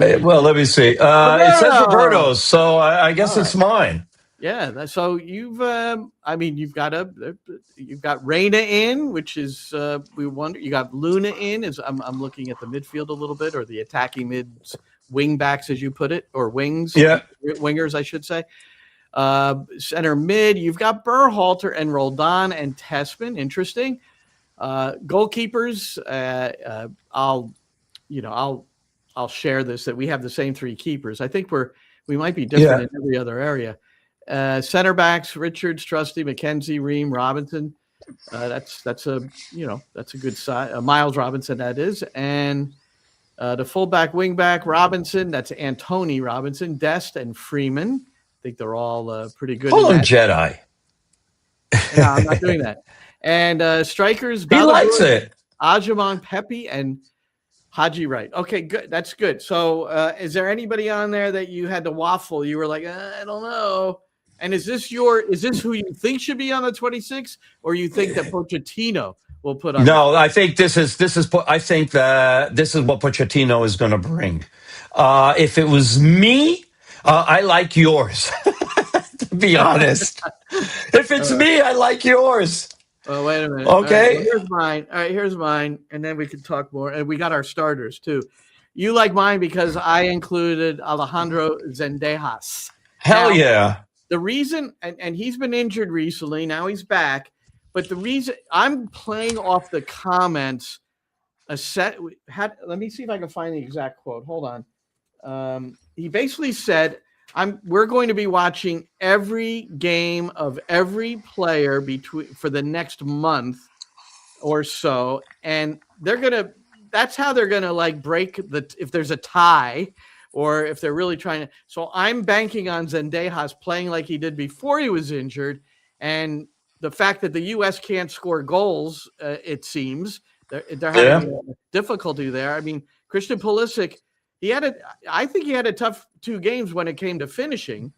Well, let me see. It says Roberto's, so I guess it's mine. Yeah, so you've got Reyna in, which is we wonder. You got Luna in. I'm looking at the midfield a little bit, or the attacking mids, wing backs, as you put it, or wings. Yeah, wingers, I should say. Center mid, you've got Berhalter and Roldan and Tessman. Interesting. Goalkeepers. I'll share this, that we have the same three keepers. I think we might be different in every other area. Center backs: Richards, Trusty, McKenzie, Ream, Robinson. That's a good side. Miles Robinson, that is, and the fullback, wingback, Robinson. That's Anthony Robinson, Dest, and Freeman. I think they're all pretty good. Call him Jedi. No, I'm not doing that. And strikers: he likes it. Ajamon, Pepe, and Haji Wright. Okay, good. That's good. So is there anybody on there that you had to waffle? You were like, I don't know. And is this who you think should be on the 26, or you think that Pochettino will put on? No, I think this is what Pochettino is going to bring. If it was me, I like yours, to be honest. If it's me, I like yours. Oh, wait a minute. Okay. All right, well, here's mine. All right, here's mine, and then we can talk more. And we got our starters too. You like mine because I included Alejandro Zendejas. Hell Now, yeah. the reason, and he's been injured recently. Now he's back. But the reason I'm playing off the comments, let me see if I can find the exact quote. Hold on. He basically said, we're going to be watching every game of every player for the next month or so, and that's how they're gonna like break if there's a tie, or if they're really trying to. So I'm banking on Zendejas playing like he did before he was injured, and the fact that the U.S. can't score goals, it seems they're having difficulty there. I mean, Christian Pulisic, I think he had a tough 2 games when it came to finishing.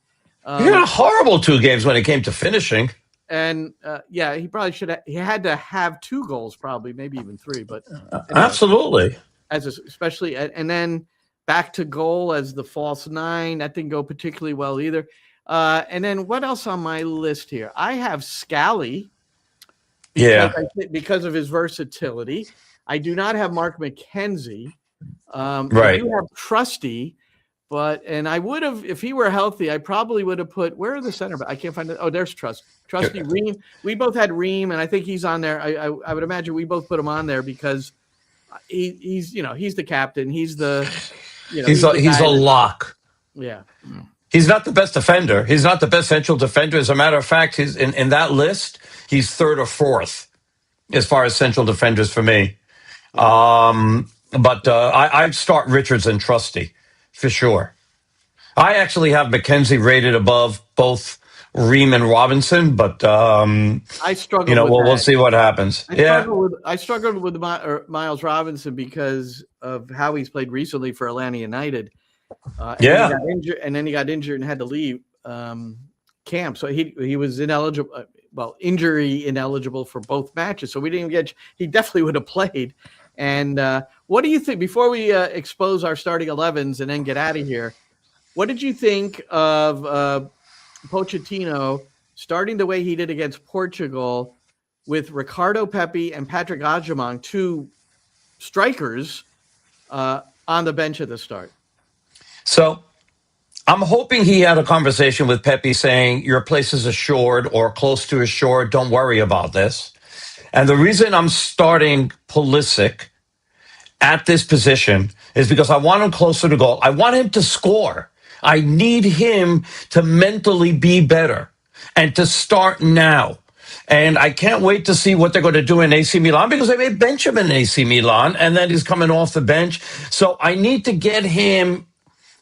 He had a horrible 2 games when it came to finishing. And he probably he had to have 2 goals, probably, maybe even 3. But anyway, absolutely, especially, and then back to goal as the false 9. That didn't go particularly well either. And then what else on my list here? I have Scally. Because of his versatility. I do not have Mark McKenzie. I do have Trusty, and I would have, if he were healthy, I probably would have put, where are the center? I can't find it. Oh, there's Trusty Ream. We both had Ream, and I think he's on there. I would imagine we both put him on there because he's the captain. He's the, he's a lock. Yeah. He's not the best defender. He's not the best central defender. As a matter of fact, he's in that list, he's 3rd or 4th as far as central defenders for me. But I'd start Richards and Trusty for sure. I actually have McKenzie rated above both Ream and Robinson, but I struggle. We'll see what happens. I struggled with Miles Robinson because of how he's played recently for Atlanta United. And then he got injured and had to leave camp. So he was ineligible. Injury ineligible for both matches. So we didn't get. He definitely would have played. And what do you think, before we expose our starting 11s and then get out of here, what did you think of Pochettino starting the way he did against Portugal with Ricardo Pepi and Patrick Agyemang, 2 strikers, on the bench at the start? So I'm hoping he had a conversation with Pepe saying, your place is assured or close to assured. Don't worry about this. And the reason I'm starting Pulisic at this position is because I want him closer to goal. I want him to score. I need him to mentally be better and to start now. And I can't wait to see what they're going to do in AC Milan, because they may bench him in AC Milan and then he's coming off the bench. So I need to get him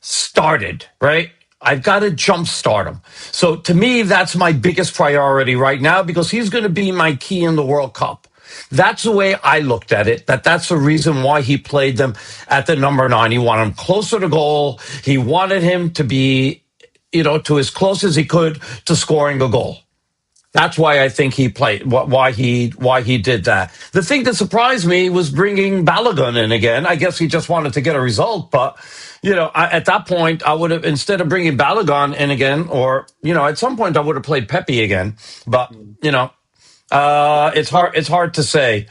started, right? I've got to jumpstart him. So to me, that's my biggest priority right now, because he's going to be my key in the World Cup. That's the way I looked at it. That's the reason why he played them at the number 9. He wanted him closer to goal. He wanted him to be, to as close as he could to scoring a goal. That's why I think he played, why he did that. The thing that surprised me was bringing Balogun in again. I guess he just wanted to get a result, but at that point, I would have, instead of bringing Balogun in again, or at some point I would have played Pepe again. But it's hard to say.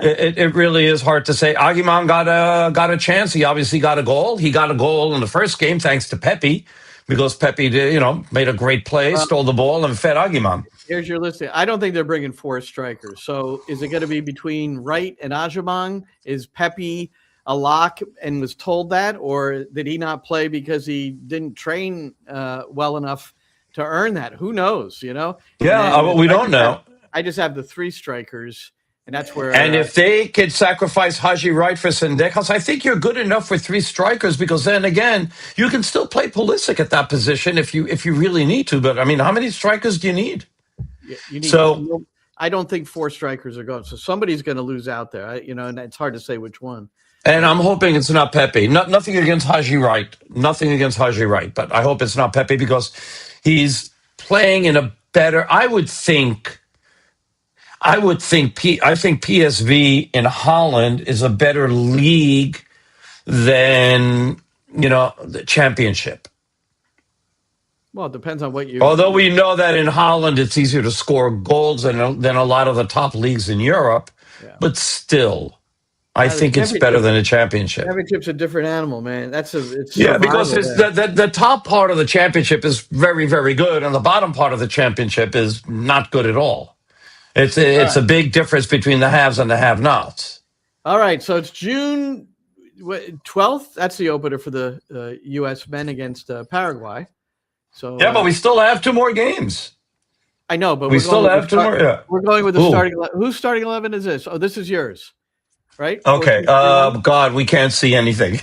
It really is hard to say. Agyemang got a chance. He obviously got a goal. He got a goal in the first game thanks to Pepe, because Pepe did, made a great play, stole the ball, and fed Agyemang. Here's your list. I don't think they're bringing 4 strikers. So is it going to be between Wright and Agyemang? Is Pepe a lock and was told that, or did he not play because he didn't train well enough to earn that? Who knows? Yeah, we don't know. I just have the 3 strikers, and that's where. And if they could sacrifice Haji Wright for Sendejas, I think you're good enough for 3 strikers, because then again, you can still play Pulisic at that position if you really need to. But I mean, how many strikers do you need? I don't think 4 strikers are going. So somebody's going to lose out there. And it's hard to say which one. And I'm hoping it's not Pepe. Nothing against Haji Wright. Nothing against Haji Wright. But I hope it's not Pepe, because he's playing in a better. I think PSV in Holland is a better league than the Championship. Well, it depends on what you. Although we know that in Holland it's easier to score goals than a lot of the top leagues in Europe, but still, I think it's better than a championship. Championship's a different animal, man. It's because the top part of the championship is very, very good, and the bottom part of the championship is not good at all. It's a big difference between the haves and the have-nots. All right, so it's June 12th. That's the opener for the U.S. men against Paraguay. So yeah, but we still have 2 more games. I know, but we still have 2 more. Yeah. We're going with the starting. Whose starting 11 is this? Oh, this is yours, right? Okay. God, we can't see anything.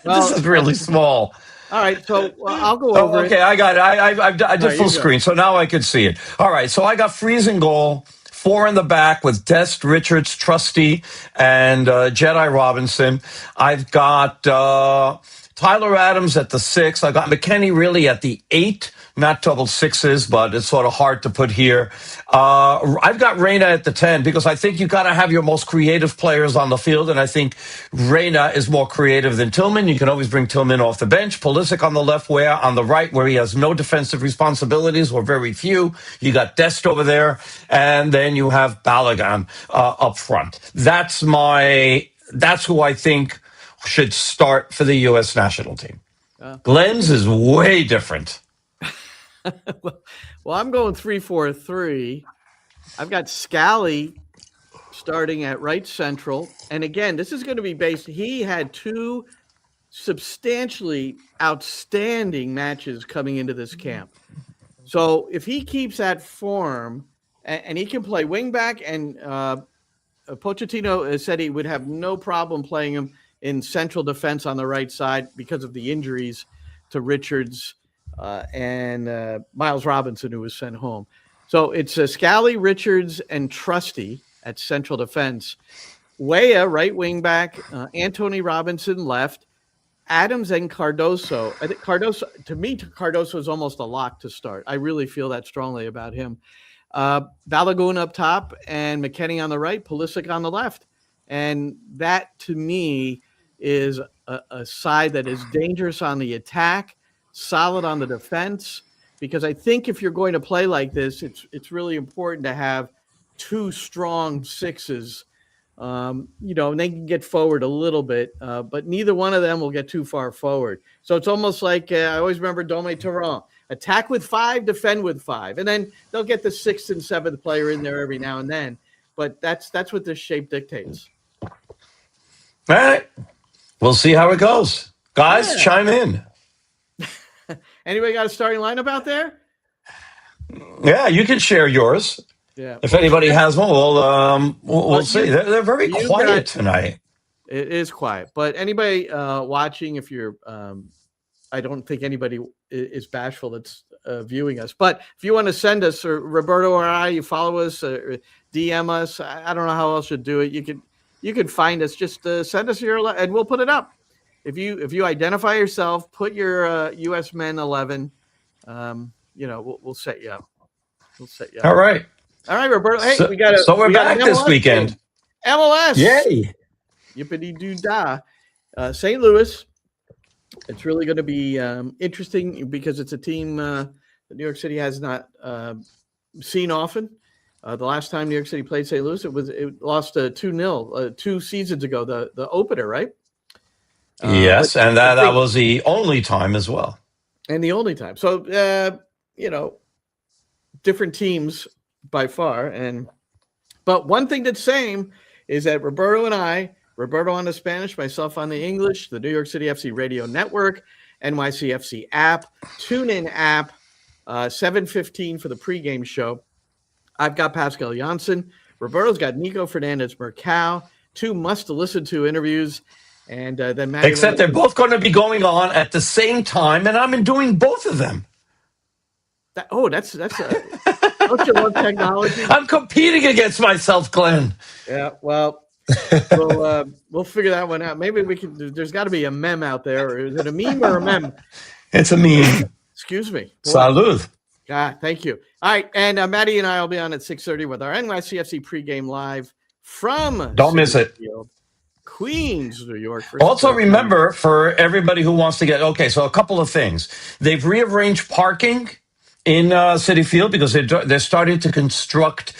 This is really small. All right, so I'll go over it. Okay, I got it. I did full screen, so now I can see it. All right, so I got Freeze in goal, 4 in the back with Dest, Richards, Trusty, and Jedi Robinson. I've got Tyler Adams at the 6. I got McKennie really at the 8. Not double sixes, but it's sort of hard to put here. I've got Reyna at the 10 because I think you got to have your most creative players on the field, and I think Reyna is more creative than Tillman. You can always bring Tillman off the bench. Pulisic on the left, where on the right, where he has no defensive responsibilities or very few. You got Dest over there, and then you have Balogun up front. That's who I think should start for the U.S. national team. Glenn's is way different. Well, I'm going 3-4-3. I've got Scally starting at right central. And again, this is going to be based. He had 2 substantially outstanding matches coming into this camp. So if he keeps that form and he can play wingback, and Pochettino said he would have no problem playing him in central defense on the right side because of the injuries to Richards and Miles Robinson, who was sent home. So it's Scally, Richards, and Trusty at central defense. Weah, right wing back. Anthony Robinson left. Adams and Cardoso. I think Cardoso is almost a lock to start. I really feel that strongly about him. Balogun up top and McKennie on the right, Pulisic on the left. And that, to me, is a side that is dangerous on the attack, solid on the defense, because I think if you're going to play like this, it's really important to have 2 strong 6s, and they can get forward a little bit, but neither one of them will get too far forward. So it's almost like I always remember Dome Torrent, attack with 5, defend with 5, and then they'll get the 6th and 7th player in there every now and then. But that's what this shape dictates. All right. We'll see how it goes. Guys, chime in. Anybody got a starting lineup out there? Yeah, you can share yours. Yeah. If anybody has one, we'll see. They're very quiet tonight. It is quiet. But anybody watching, if you're I don't think anybody is bashful that's viewing us. But if you want to send us, or Roberto or I, you follow us, or DM us. I don't know how else to do it. You can find us. Just send us your, and we'll put it up. If you identify yourself, put your U.S. Men 11. We'll set you up. All right, Roberto. Hey, we're back this weekend. Game. MLS. Yay! Yippity doo dah. St. Louis. It's really going to be interesting because it's a team that New York City has not seen often. The last time New York City played St. Louis, it lost 2-0 2 seasons ago. The opener, right? Yes, and that was the only time as well. And the only time. So different teams by far. But one thing that's same is that Roberto and I, Roberto on the Spanish, myself on the English, the New York City FC Radio Network, NYCFC app, TuneIn app, 7:15 for the pregame show. I've got Pascal Janssen. Roberto's got Nico Fernandez-Mercado, 2 must-listen-to interviews. And then Matt. Except they're both going to be going on at the same time, and I'm doing both of them. That's don't you love technology? I'm competing against myself, Glenn. Yeah, well, we'll figure that one out. Maybe we can. There's got to be a meme out there. Or is it a meme or a meme? It's a meme. Excuse me. Salud. Thank you. All right, and Maddie and I will be on at 6:30 with our NYCFC pregame live from. Don't miss it. Field. Queens, New York. Also, remember, for everybody who wants to so a couple of things. They've rearranged parking in Citi Field because they're starting to construct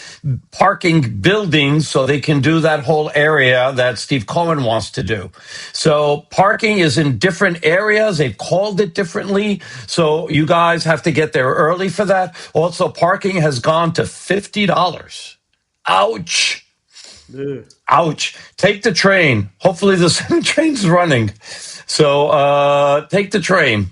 parking buildings so they can do that whole area that Steve Cohen wants to do. So parking is in different areas. They've called it differently. So you guys have to get there early for that. Also, parking has gone to $50. Ouch. Ugh. Ouch. Take the train. Hopefully the train's running. So take the train.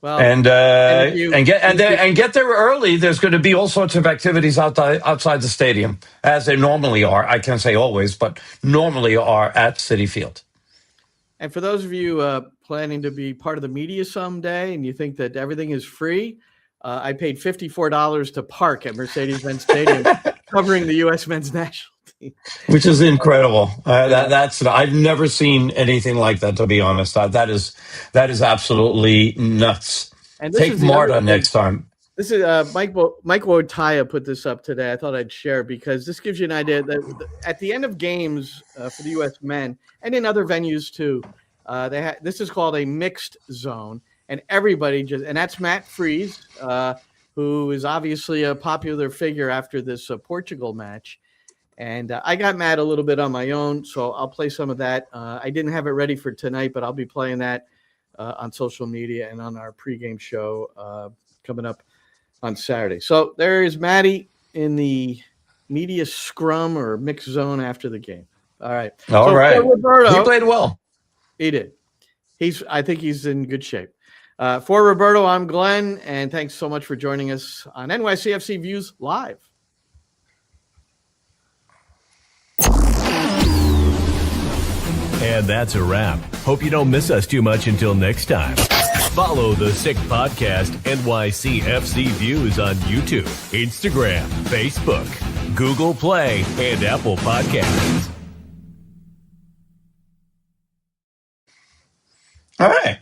Well, and get there early. There's going to be all sorts of activities outside the stadium, as there normally are. I can't say always, but normally are at Citi Field. And for those of you planning to be part of the media someday and you think that everything is free, I paid $54 to park at Mercedes-Benz Stadium covering the U.S. men's national team. Which is incredible. I've never seen anything like that, to be honest. That is absolutely nuts. And Take Marta next time. This is Mike Wotaya put this up today. I thought I'd share because this gives you an idea that at the end of games for the U.S. men and in other venues too, this is called a mixed zone, and everybody and that's Matt Freese, who is obviously a popular figure after this Portugal match. And I got Matt a little bit on my own, so I'll play some of that. I didn't have it ready for tonight, but I'll be playing that on social media and on our pregame show coming up on Saturday. So there is Matty in the media scrum or mixed zone after the game. All right. All right. Roberto, he played well. He did. I think he's in good shape. For Roberto, I'm Glenn, and thanks so much for joining us on NYCFC Views Live. And that's a wrap. Hope you don't miss us too much until next time. Follow the Sick Podcast NYCFC Views on YouTube, Instagram, Facebook, Google Play, and Apple Podcasts. All right.